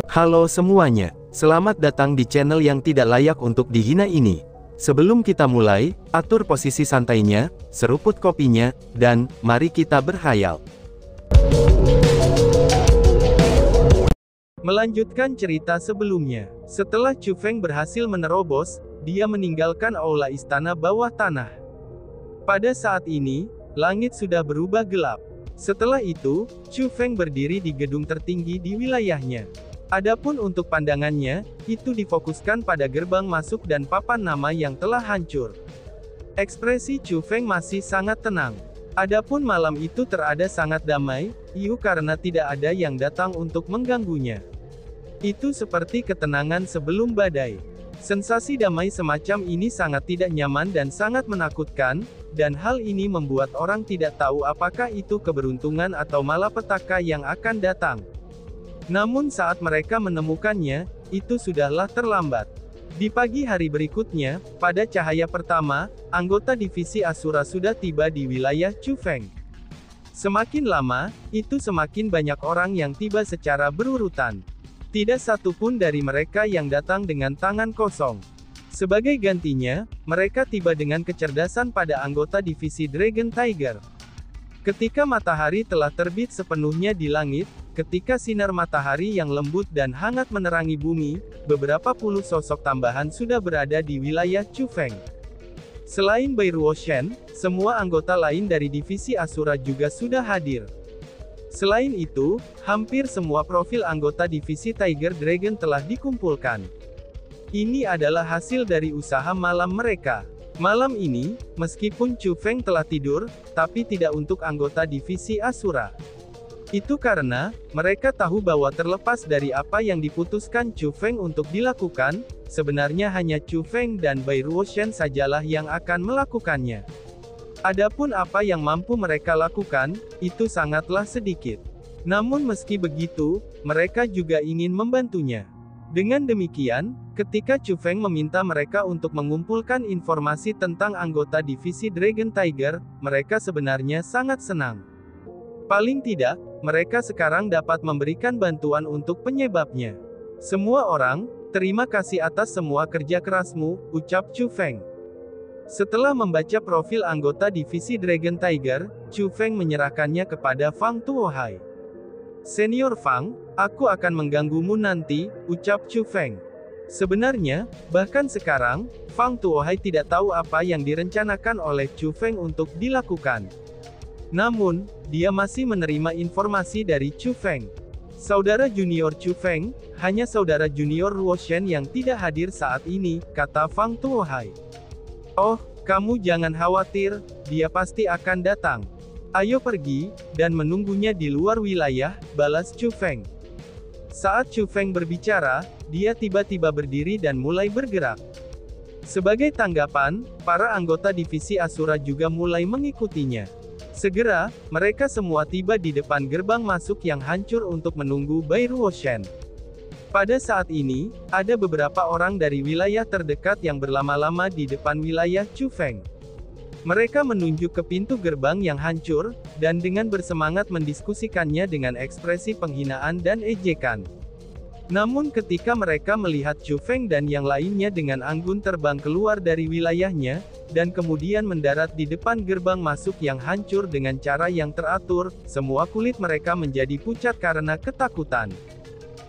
Halo semuanya, selamat datang di channel yang tidak layak untuk dihina ini. Sebelum kita mulai, atur posisi santainya, seruput kopinya, dan mari kita berhayal. Melanjutkan cerita sebelumnya, setelah Chu Feng berhasil menerobos, dia meninggalkan aula istana bawah tanah. Pada saat ini, langit sudah berubah gelap. Setelah itu, Chu Feng berdiri di gedung tertinggi di wilayahnya. Adapun untuk pandangannya, itu difokuskan pada gerbang masuk dan papan nama yang telah hancur. Ekspresi Chu Feng masih sangat tenang. Adapun malam itu terada sangat damai, karena tidak ada yang datang untuk mengganggunya. Itu seperti ketenangan sebelum badai. Sensasi damai semacam ini sangat tidak nyaman dan sangat menakutkan, dan hal ini membuat orang tidak tahu apakah itu keberuntungan atau malapetaka yang akan datang. Namun saat mereka menemukannya, itu sudahlah terlambat. Di pagi hari berikutnya, pada cahaya pertama, anggota divisi Asura sudah tiba di wilayah Chu Feng. Semakin lama, itu semakin banyak orang yang tiba secara berurutan. Tidak satu pun dari mereka yang datang dengan tangan kosong. Sebagai gantinya, mereka tiba dengan kecerdasan pada anggota divisi Dragon Tiger. Ketika matahari telah terbit sepenuhnya di langit, ketika sinar matahari yang lembut dan hangat menerangi bumi, beberapa puluh sosok tambahan sudah berada di wilayah Chu Feng. Selain Bai Ruoshan, semua anggota lain dari divisi Asura juga sudah hadir. Selain itu, hampir semua profil anggota divisi Tiger Dragon telah dikumpulkan. Ini adalah hasil dari usaha malam mereka. Malam ini, meskipun Chu Feng telah tidur, tapi tidak untuk anggota divisi Asura. Itu karena, mereka tahu bahwa terlepas dari apa yang diputuskan Chu Feng untuk dilakukan, sebenarnya hanya Chu Feng dan Bai Ruoshan sajalah yang akan melakukannya. Adapun apa yang mampu mereka lakukan, itu sangatlah sedikit. Namun meski begitu, mereka juga ingin membantunya. Dengan demikian, ketika Chu Feng meminta mereka untuk mengumpulkan informasi tentang anggota divisi Dragon Tiger, mereka sebenarnya sangat senang. Paling tidak, mereka sekarang dapat memberikan bantuan untuk penyebabnya. Semua orang, terima kasih atas semua kerja kerasmu, ucap Chu Feng. Setelah membaca profil anggota divisi Dragon Tiger, Chu Feng menyerahkannya kepada Fang Tuohai. Senior Fang, aku akan mengganggumu nanti, ucap Chu Feng. Sebenarnya, bahkan sekarang, Fang Tuohai tidak tahu apa yang direncanakan oleh Chu Feng untuk dilakukan. Namun, dia masih menerima informasi dari Chu Feng. Saudara junior Chu Feng, hanya saudara junior Ruoshan yang tidak hadir saat ini, kata Fang Tuohai. Oh, kamu jangan khawatir, dia pasti akan datang. Ayo pergi, dan menunggunya di luar wilayah, balas Chu Feng. Saat Chu Feng berbicara, dia tiba-tiba berdiri dan mulai bergerak. Sebagai tanggapan, para anggota divisi Asura juga mulai mengikutinya. Segera, mereka semua tiba di depan gerbang masuk yang hancur untuk menunggu Bai Ruoshan. Pada saat ini, ada beberapa orang dari wilayah terdekat yang berlama-lama di depan wilayah Chu Feng. Mereka menunjuk ke pintu gerbang yang hancur, dan dengan bersemangat mendiskusikannya dengan ekspresi penghinaan dan ejekan. Namun ketika mereka melihat Chu Feng dan yang lainnya dengan anggun terbang keluar dari wilayahnya, dan kemudian mendarat di depan gerbang masuk yang hancur dengan cara yang teratur, semua kulit mereka menjadi pucat karena ketakutan.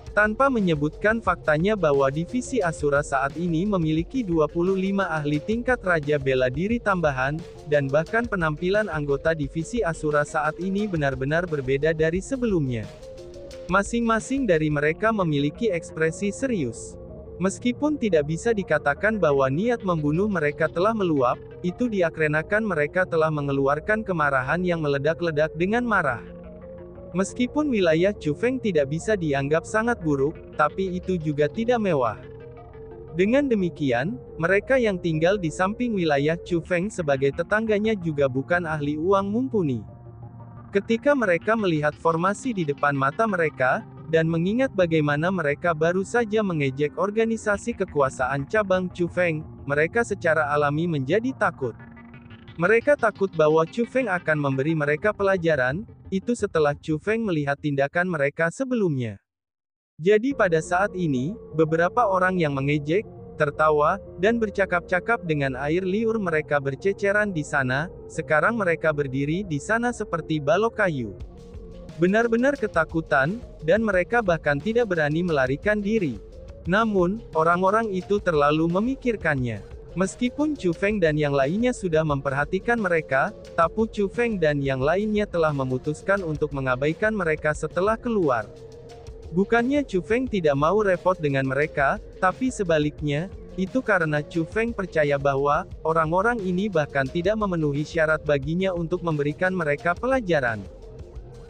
Tanpa menyebutkan faktanya bahwa divisi Asura saat ini memiliki 25 ahli tingkat Raja Bela Diri tambahan, dan bahkan penampilan anggota divisi Asura saat ini benar-benar berbeda dari sebelumnya. Masing-masing dari mereka memiliki ekspresi serius. Meskipun tidak bisa dikatakan bahwa niat membunuh mereka telah meluap, itu dikarenakan mereka telah mengeluarkan kemarahan yang meledak-ledak dengan marah. Meskipun wilayah Chu Feng tidak bisa dianggap sangat buruk, tapi itu juga tidak mewah. Dengan demikian, mereka yang tinggal di samping wilayah Chu Feng sebagai tetangganya juga bukan ahli uang mumpuni. Ketika mereka melihat formasi di depan mata mereka, dan mengingat bagaimana mereka baru saja mengejek organisasi kekuasaan cabang Chu Feng, mereka secara alami menjadi takut. Mereka takut bahwa Chu Feng akan memberi mereka pelajaran, itu setelah Chu Feng melihat tindakan mereka sebelumnya. Jadi pada saat ini, beberapa orang yang mengejek, tertawa, dan bercakap-cakap dengan air liur mereka berceceran di sana, sekarang mereka berdiri di sana seperti balok kayu. Benar-benar ketakutan, dan mereka bahkan tidak berani melarikan diri. Namun, orang-orang itu terlalu memikirkannya. Meskipun Chu Feng dan yang lainnya sudah memperhatikan mereka, tapi Chu Feng dan yang lainnya telah memutuskan untuk mengabaikan mereka setelah keluar. Bukannya Chu Feng tidak mau repot dengan mereka, tapi sebaliknya, itu karena Chu Feng percaya bahwa orang-orang ini bahkan tidak memenuhi syarat baginya untuk memberikan mereka pelajaran.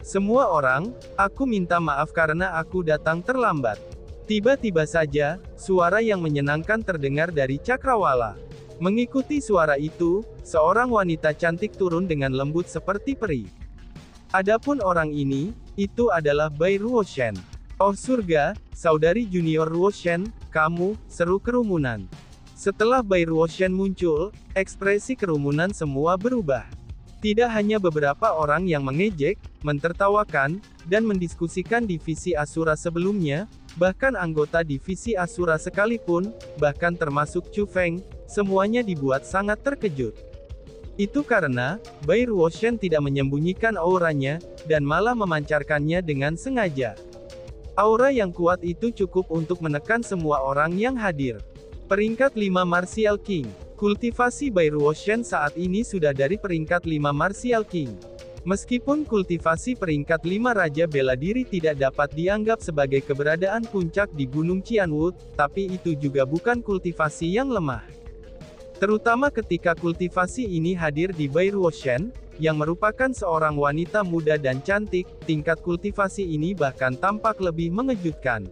Semua orang, aku minta maaf karena aku datang terlambat. Tiba-tiba saja, suara yang menyenangkan terdengar dari cakrawala. Mengikuti suara itu, seorang wanita cantik turun dengan lembut seperti peri. Adapun orang ini, itu adalah Bai Ruoshen. Oh surga, saudari junior Ruoshen, kamu, seru kerumunan. Setelah Bai Ruoshen muncul, ekspresi kerumunan semua berubah. Tidak hanya beberapa orang yang mengejek, mentertawakan, dan mendiskusikan divisi Asura sebelumnya, bahkan anggota divisi Asura sekalipun, bahkan termasuk Chu Feng, semuanya dibuat sangat terkejut. Itu karena, Bai Ruoshen tidak menyembunyikan auranya, dan malah memancarkannya dengan sengaja. Aura yang kuat itu cukup untuk menekan semua orang yang hadir. Peringkat 5 Martial King. Kultivasi Bai Ruoshen saat ini sudah dari peringkat 5 Martial King. Meskipun kultivasi peringkat 5 Raja Bela Diri tidak dapat dianggap sebagai keberadaan puncak di Gunung Qianwu, tapi itu juga bukan kultivasi yang lemah. Terutama ketika kultivasi ini hadir di Bai Ruoshen, yang merupakan seorang wanita muda dan cantik, tingkat kultivasi ini bahkan tampak lebih mengejutkan.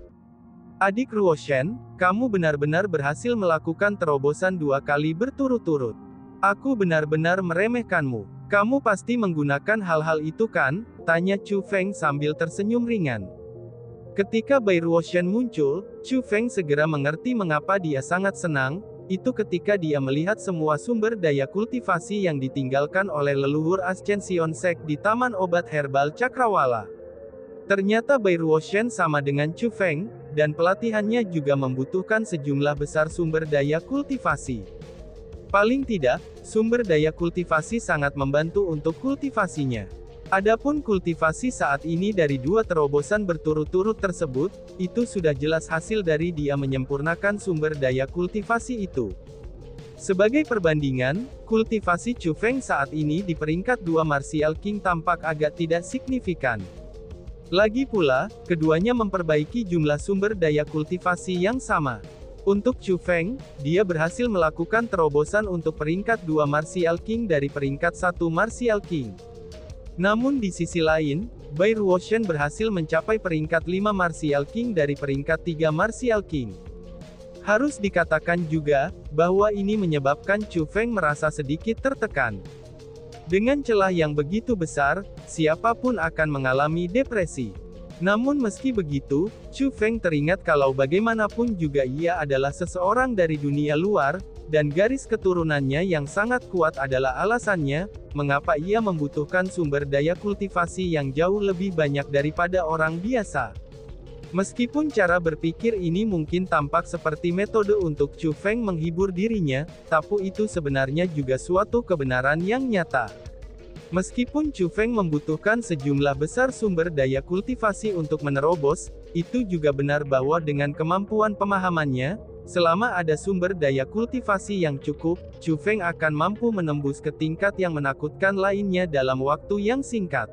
Adik Ruoshen, kamu benar-benar berhasil melakukan terobosan 2 kali berturut-turut. Aku benar-benar meremehkanmu. Kamu pasti menggunakan hal-hal itu kan? Tanya Chu Feng sambil tersenyum ringan. Ketika Bai Ruoshen muncul, Chu Feng segera mengerti mengapa dia sangat senang. Itu ketika dia melihat semua sumber daya kultivasi yang ditinggalkan oleh leluhur Ascension Sect di Taman Obat Herbal Cakrawala. Ternyata Bai Ruoshen sama dengan Chu Feng, dan pelatihannya juga membutuhkan sejumlah besar sumber daya kultivasi. Paling tidak, sumber daya kultivasi sangat membantu untuk kultivasinya. Adapun kultivasi saat ini dari 2 terobosan berturut-turut tersebut, itu sudah jelas hasil dari dia menyempurnakan sumber daya kultivasi itu. Sebagai perbandingan, kultivasi Chu Feng saat ini di peringkat 2 Martial King tampak agak tidak signifikan. Lagi pula, keduanya memperbaiki jumlah sumber daya kultivasi yang sama. Untuk Chu Feng, dia berhasil melakukan terobosan untuk peringkat 2 Martial King dari peringkat 1 Martial King. Namun di sisi lain, Bai Ruoshen berhasil mencapai peringkat 5 Martial King dari peringkat 3 Martial King. Harus dikatakan juga, bahwa ini menyebabkan Chu Feng merasa sedikit tertekan. Dengan celah yang begitu besar, siapapun akan mengalami depresi. Namun meski begitu, Chu Feng teringat kalau bagaimanapun juga ia adalah seseorang dari dunia luar, dan garis keturunannya yang sangat kuat adalah alasannya, mengapa ia membutuhkan sumber daya kultivasi yang jauh lebih banyak daripada orang biasa. Meskipun cara berpikir ini mungkin tampak seperti metode untuk Chu Feng menghibur dirinya, tapi itu sebenarnya juga suatu kebenaran yang nyata. Meskipun Chu Feng membutuhkan sejumlah besar sumber daya kultivasi untuk menerobos, itu juga benar bahwa dengan kemampuan pemahamannya, selama ada sumber daya kultivasi yang cukup, Chu Feng akan mampu menembus ke tingkat yang menakutkan lainnya dalam waktu yang singkat.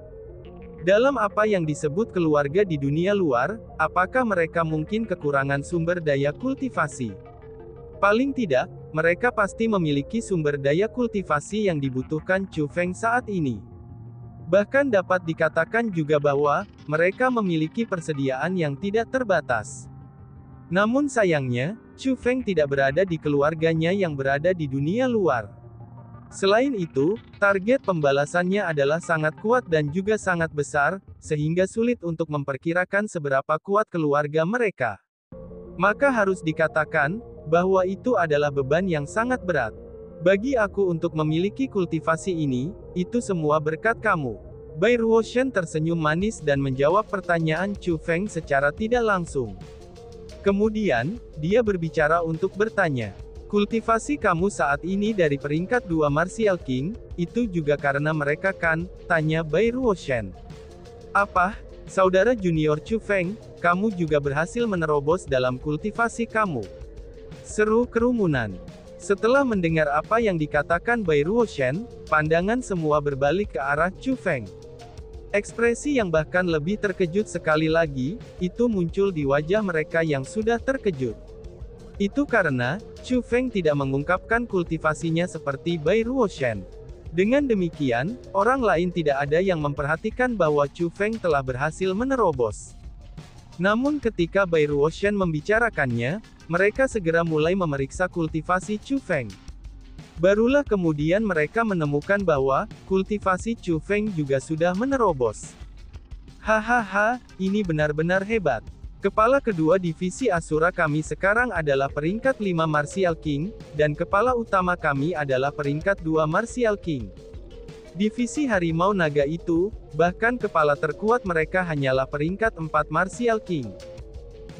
Dalam apa yang disebut keluarga di dunia luar, apakah mereka mungkin kekurangan sumber daya kultivasi? Paling tidak, mereka pasti memiliki sumber daya kultivasi yang dibutuhkan Chu Feng saat ini. Bahkan dapat dikatakan juga bahwa, mereka memiliki persediaan yang tidak terbatas. Namun sayangnya, Chu Feng tidak berada di keluarganya yang berada di dunia luar. Selain itu, target pembalasannya adalah sangat kuat dan juga sangat besar, sehingga sulit untuk memperkirakan seberapa kuat keluarga mereka. Maka harus dikatakan, bahwa itu adalah beban yang sangat berat. Bagi aku untuk memiliki kultivasi ini, itu semua berkat kamu. Bai Ruoshan tersenyum manis dan menjawab pertanyaan Chu Feng secara tidak langsung. Kemudian, dia berbicara untuk bertanya. Kultivasi kamu saat ini dari peringkat 2 Martial King, itu juga karena mereka kan? Tanya Bai Ruoshan. Apa? Saudara junior Chu Feng, kamu juga berhasil menerobos dalam kultivasi kamu. Seru kerumunan. Setelah mendengar apa yang dikatakan Bai Ruoshan, pandangan semua berbalik ke arah Chu Feng. Ekspresi yang bahkan lebih terkejut sekali lagi, itu muncul di wajah mereka yang sudah terkejut. Itu karena, Chu Feng tidak mengungkapkan kultivasinya seperti Bai Ruoshan. Dengan demikian, orang lain tidak ada yang memperhatikan bahwa Chu Feng telah berhasil menerobos. Namun ketika Bai Ruoshan membicarakannya, mereka segera mulai memeriksa kultivasi Chu Feng. Barulah kemudian mereka menemukan bahwa, kultivasi Chu Feng juga sudah menerobos. Hahaha, ini benar-benar hebat. Kepala kedua divisi Asura kami sekarang adalah peringkat 5 Martial King, dan kepala utama kami adalah peringkat 2 Martial King. Divisi Harimau Naga itu, bahkan kepala terkuat mereka hanyalah peringkat 4 Martial King.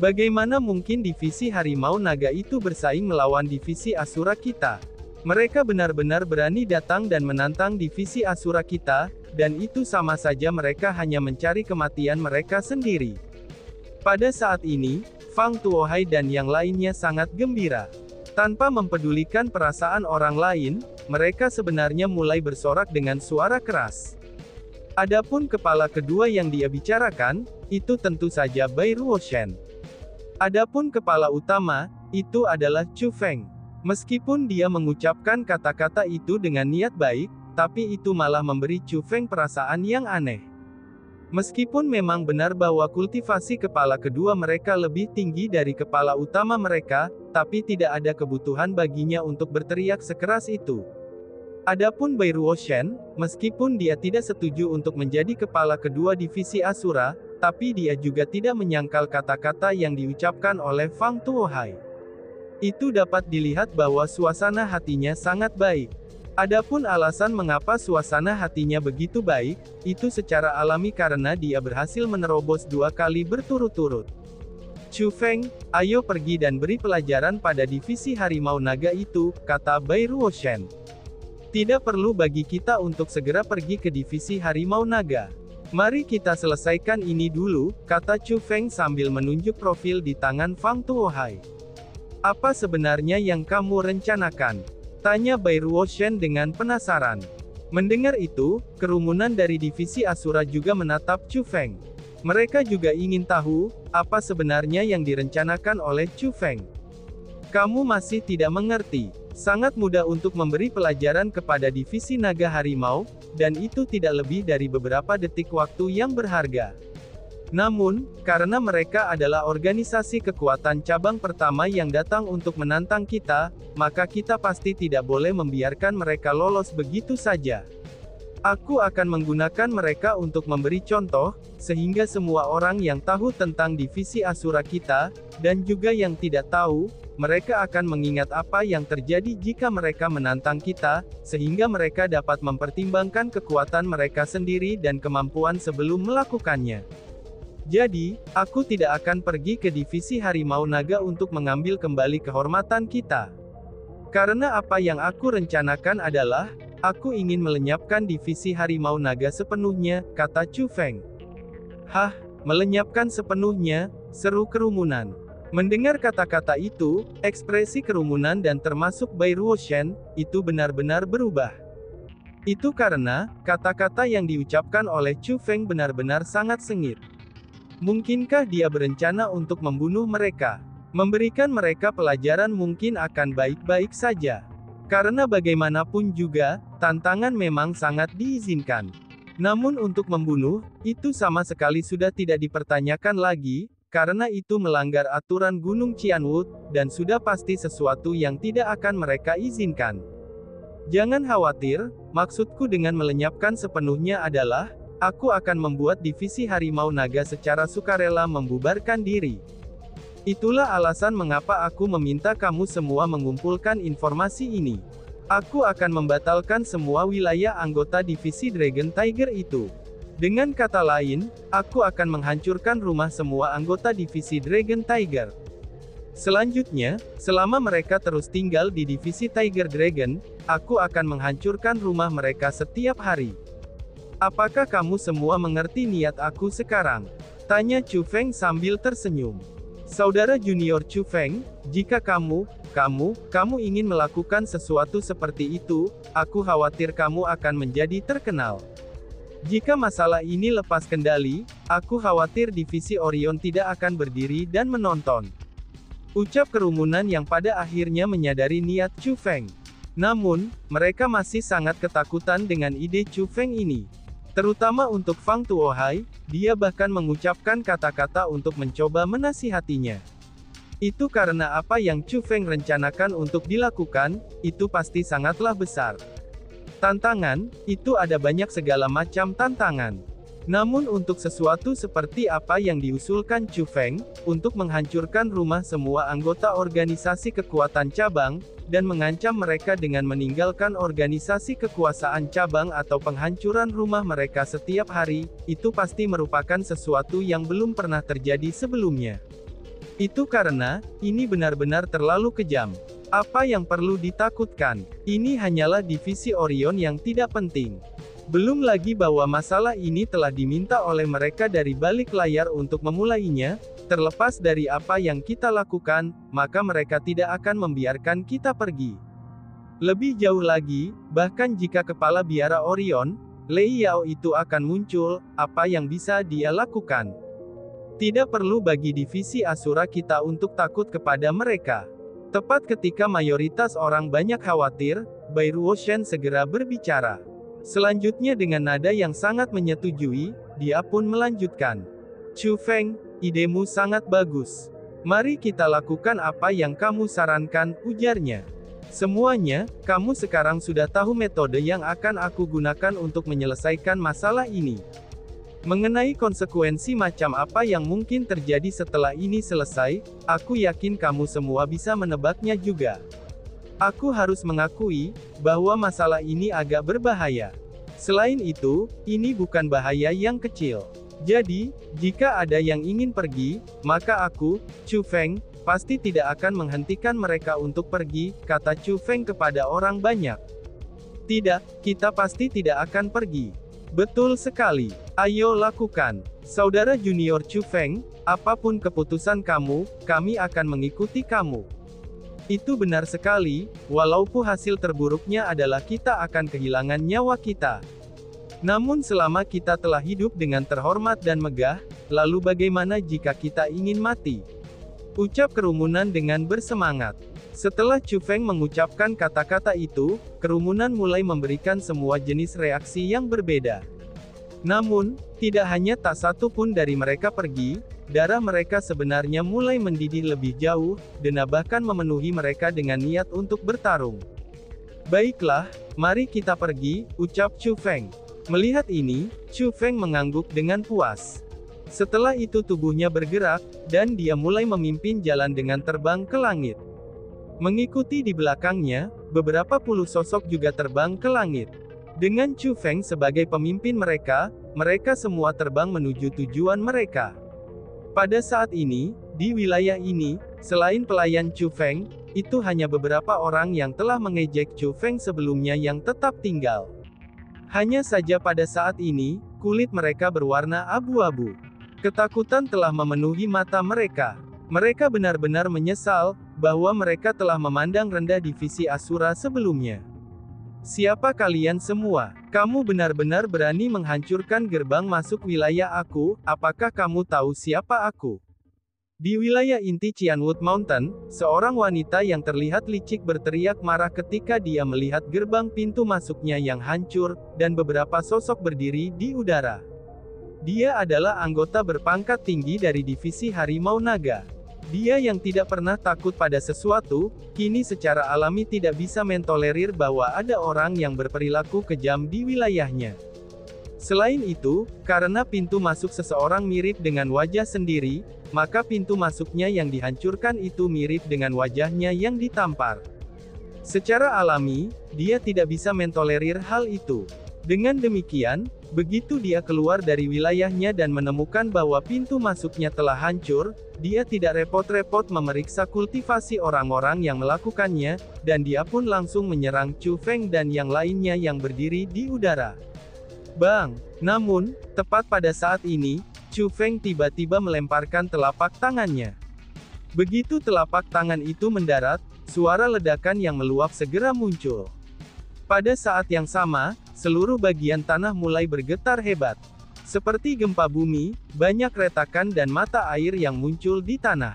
Bagaimana mungkin divisi Harimau Naga itu bersaing melawan divisi Asura kita? Mereka benar-benar berani datang dan menantang divisi Asura kita, dan itu sama saja mereka hanya mencari kematian mereka sendiri. Pada saat ini, Fang Tuohai dan yang lainnya sangat gembira. Tanpa mempedulikan perasaan orang lain, mereka sebenarnya mulai bersorak dengan suara keras. Adapun kepala kedua yang dia bicarakan, itu tentu saja Bai Ruoshan. Adapun kepala utama, itu adalah Chu Feng. Meskipun dia mengucapkan kata-kata itu dengan niat baik, tapi itu malah memberi Chu Feng perasaan yang aneh. Meskipun memang benar bahwa kultivasi kepala kedua mereka lebih tinggi dari kepala utama mereka, tapi tidak ada kebutuhan baginya untuk berteriak sekeras itu. Adapun Bai Ruoshan, meskipun dia tidak setuju untuk menjadi kepala kedua divisi Asura, tapi dia juga tidak menyangkal kata-kata yang diucapkan oleh Fang Tuohai. Itu dapat dilihat bahwa suasana hatinya sangat baik. Adapun alasan mengapa suasana hatinya begitu baik, itu secara alami karena dia berhasil menerobos 2 kali berturut-turut. Chu Feng, ayo pergi dan beri pelajaran pada divisi Harimau Naga itu, kata Bai Ruoshan. Tidak perlu bagi kita untuk segera pergi ke divisi Harimau Naga. Mari kita selesaikan ini dulu, kata Chu Feng sambil menunjuk profil di tangan Fang Tuohai. Apa sebenarnya yang kamu rencanakan? Tanya Bai Ruoshan dengan penasaran. Mendengar itu, kerumunan dari divisi Asura juga menatap Chu Feng. Mereka juga ingin tahu, apa sebenarnya yang direncanakan oleh Chu Feng. Kamu masih tidak mengerti. Sangat mudah untuk memberi pelajaran kepada divisi naga harimau, dan itu tidak lebih dari beberapa detik waktu yang berharga. Namun, karena mereka adalah organisasi kekuatan cabang pertama yang datang untuk menantang kita, maka kita pasti tidak boleh membiarkan mereka lolos begitu saja. Aku akan menggunakan mereka untuk memberi contoh, sehingga semua orang yang tahu tentang divisi Asura kita, dan juga yang tidak tahu, mereka akan mengingat apa yang terjadi jika mereka menantang kita, sehingga mereka dapat mempertimbangkan kekuatan mereka sendiri dan kemampuan sebelum melakukannya. Jadi, aku tidak akan pergi ke divisi Harimau Naga untuk mengambil kembali kehormatan kita. Karena apa yang aku rencanakan adalah, aku ingin melenyapkan divisi Harimau Naga sepenuhnya, kata Chu Feng. Hah, melenyapkan sepenuhnya, seru kerumunan. Mendengar kata-kata itu, ekspresi kerumunan dan termasuk Bai Ruoshan, itu benar-benar berubah. Itu karena, kata-kata yang diucapkan oleh Chu Feng benar-benar sangat sengit. Mungkinkah dia berencana untuk membunuh mereka? Memberikan mereka pelajaran mungkin akan baik-baik saja. Karena bagaimanapun juga, tantangan memang sangat diizinkan. Namun untuk membunuh, itu sama sekali sudah tidak dipertanyakan lagi, karena itu melanggar aturan Gunung Qianwood, dan sudah pasti sesuatu yang tidak akan mereka izinkan. Jangan khawatir, maksudku dengan melenyapkan sepenuhnya adalah, aku akan membuat divisi Harimau Naga secara sukarela membubarkan diri. Itulah alasan mengapa aku meminta kamu semua mengumpulkan informasi ini. Aku akan membatalkan semua wilayah anggota divisi Dragon Tiger itu. Dengan kata lain, aku akan menghancurkan rumah semua anggota divisi Dragon Tiger. Selanjutnya, selama mereka terus tinggal di divisi Tiger Dragon, aku akan menghancurkan rumah mereka setiap hari. Apakah kamu semua mengerti niat aku sekarang? Tanya Chu Feng sambil tersenyum. Saudara junior Chu Feng, jika kamu ingin melakukan sesuatu seperti itu, aku khawatir kamu akan menjadi terkenal. Jika masalah ini lepas kendali, aku khawatir divisi Orion tidak akan berdiri dan menonton. Ucap kerumunan yang pada akhirnya menyadari niat Chu Feng. Namun, mereka masih sangat ketakutan dengan ide Chu Feng ini. Terutama untuk Fang Tuohai, dia bahkan mengucapkan kata-kata untuk mencoba menasihatinya. Itu karena apa yang Chu Feng rencanakan untuk dilakukan, itu pasti sangatlah besar. Tantangan, itu ada banyak segala macam tantangan. Namun untuk sesuatu seperti apa yang diusulkan Chu Feng, untuk menghancurkan rumah semua anggota organisasi kekuatan cabang, dan mengancam mereka dengan meninggalkan organisasi kekuasaan cabang atau penghancuran rumah mereka setiap hari, itu pasti merupakan sesuatu yang belum pernah terjadi sebelumnya. Itu karena, ini benar-benar terlalu kejam. Apa yang perlu ditakutkan? Ini hanyalah divisi Orion yang tidak penting. Belum lagi bahwa masalah ini telah diminta oleh mereka dari balik layar untuk memulainya, terlepas dari apa yang kita lakukan, maka mereka tidak akan membiarkan kita pergi. Lebih jauh lagi, bahkan jika kepala biara Orion, Lei Yao itu akan muncul, apa yang bisa dia lakukan? Tidak perlu bagi divisi Asura kita untuk takut kepada mereka. Tepat ketika mayoritas orang banyak khawatir, Bai Ruoshan segera berbicara. Selanjutnya dengan nada yang sangat menyetujui, dia pun melanjutkan. Chu Feng, idemu sangat bagus. Mari kita lakukan apa yang kamu sarankan, ujarnya. Semuanya, kamu sekarang sudah tahu metode yang akan aku gunakan untuk menyelesaikan masalah ini. Mengenai konsekuensi macam apa yang mungkin terjadi setelah ini selesai, aku yakin kamu semua bisa menebaknya juga. Aku harus mengakui, bahwa masalah ini agak berbahaya. Selain itu, ini bukan bahaya yang kecil. Jadi, jika ada yang ingin pergi, maka aku, Chu Feng, pasti tidak akan menghentikan mereka untuk pergi, kata Chu Feng kepada orang banyak. Tidak, kita pasti tidak akan pergi. Betul sekali. Ayo lakukan. Saudara junior Chu Feng, apapun keputusan kamu, kami akan mengikuti kamu. Itu benar sekali, walaupun hasil terburuknya adalah kita akan kehilangan nyawa kita. Namun selama kita telah hidup dengan terhormat dan megah, lalu bagaimana jika kita ingin mati? Ucap kerumunan dengan bersemangat. Setelah Chu Feng mengucapkan kata-kata itu, kerumunan mulai memberikan semua jenis reaksi yang berbeda. Namun, tidak hanya tak satu pun dari mereka pergi, darah mereka sebenarnya mulai mendidih lebih jauh, dan bahkan memenuhi mereka dengan niat untuk bertarung. Baiklah, mari kita pergi, ucap Chu Feng. Melihat ini, Chu Feng mengangguk dengan puas. Setelah itu tubuhnya bergerak, dan dia mulai memimpin jalan dengan terbang ke langit. Mengikuti di belakangnya, beberapa puluh sosok juga terbang ke langit. Dengan Chu Feng sebagai pemimpin mereka, mereka semua terbang menuju tujuan mereka. Pada saat ini, di wilayah ini, selain pelayan Chu Feng, itu hanya beberapa orang yang telah mengejek Chu Feng sebelumnya yang tetap tinggal. Hanya saja pada saat ini, kulit mereka berwarna abu-abu. Ketakutan telah memenuhi mata mereka. Mereka benar-benar menyesal, bahwa mereka telah memandang rendah divisi Asura sebelumnya. Siapa kalian semua? Kamu benar-benar berani menghancurkan gerbang masuk wilayah aku, apakah kamu tahu siapa aku? Di wilayah inti Qianwood Mountain, seorang wanita yang terlihat licik berteriak marah ketika dia melihat gerbang pintu masuknya yang hancur, dan beberapa sosok berdiri di udara. Dia adalah anggota berpangkat tinggi dari divisi Harimau Naga. Dia yang tidak pernah takut pada sesuatu, kini secara alami tidak bisa mentolerir bahwa ada orang yang berperilaku kejam di wilayahnya. Selain itu, karena pintu masuk seseorang mirip dengan wajah sendiri, maka pintu masuknya yang dihancurkan itu mirip dengan wajahnya yang ditampar. Secara alami, dia tidak bisa mentolerir hal itu. Dengan demikian, begitu dia keluar dari wilayahnya dan menemukan bahwa pintu masuknya telah hancur, dia tidak repot-repot memeriksa kultivasi orang-orang yang melakukannya, dan dia pun langsung menyerang Chu Feng dan yang lainnya yang berdiri di udara. Bang! Namun, tepat pada saat ini, Chu Feng tiba-tiba melemparkan telapak tangannya. Begitu telapak tangan itu mendarat, suara ledakan yang meluap segera muncul. Pada saat yang sama, seluruh bagian tanah mulai bergetar hebat. Seperti gempa bumi, banyak retakan dan mata air yang muncul di tanah.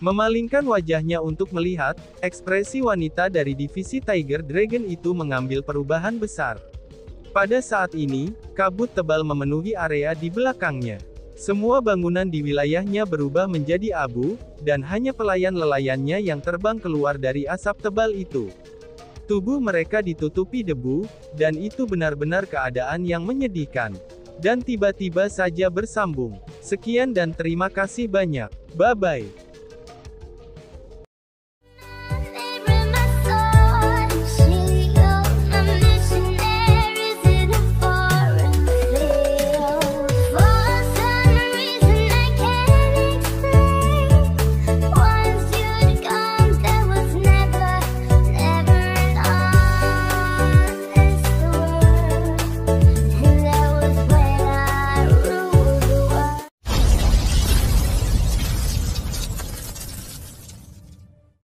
Memalingkan wajahnya untuk melihat, ekspresi wanita dari divisi Tiger Dragon itu mengambil perubahan besar. Pada saat ini, kabut tebal memenuhi area di belakangnya. Semua bangunan di wilayahnya berubah menjadi abu, dan hanya pelayan-lelayannya yang terbang keluar dari asap tebal itu. Tubuh mereka ditutupi debu, dan itu benar-benar keadaan yang menyedihkan. Dan tiba-tiba saja bersambung. Sekian dan terima kasih banyak. Bye-bye.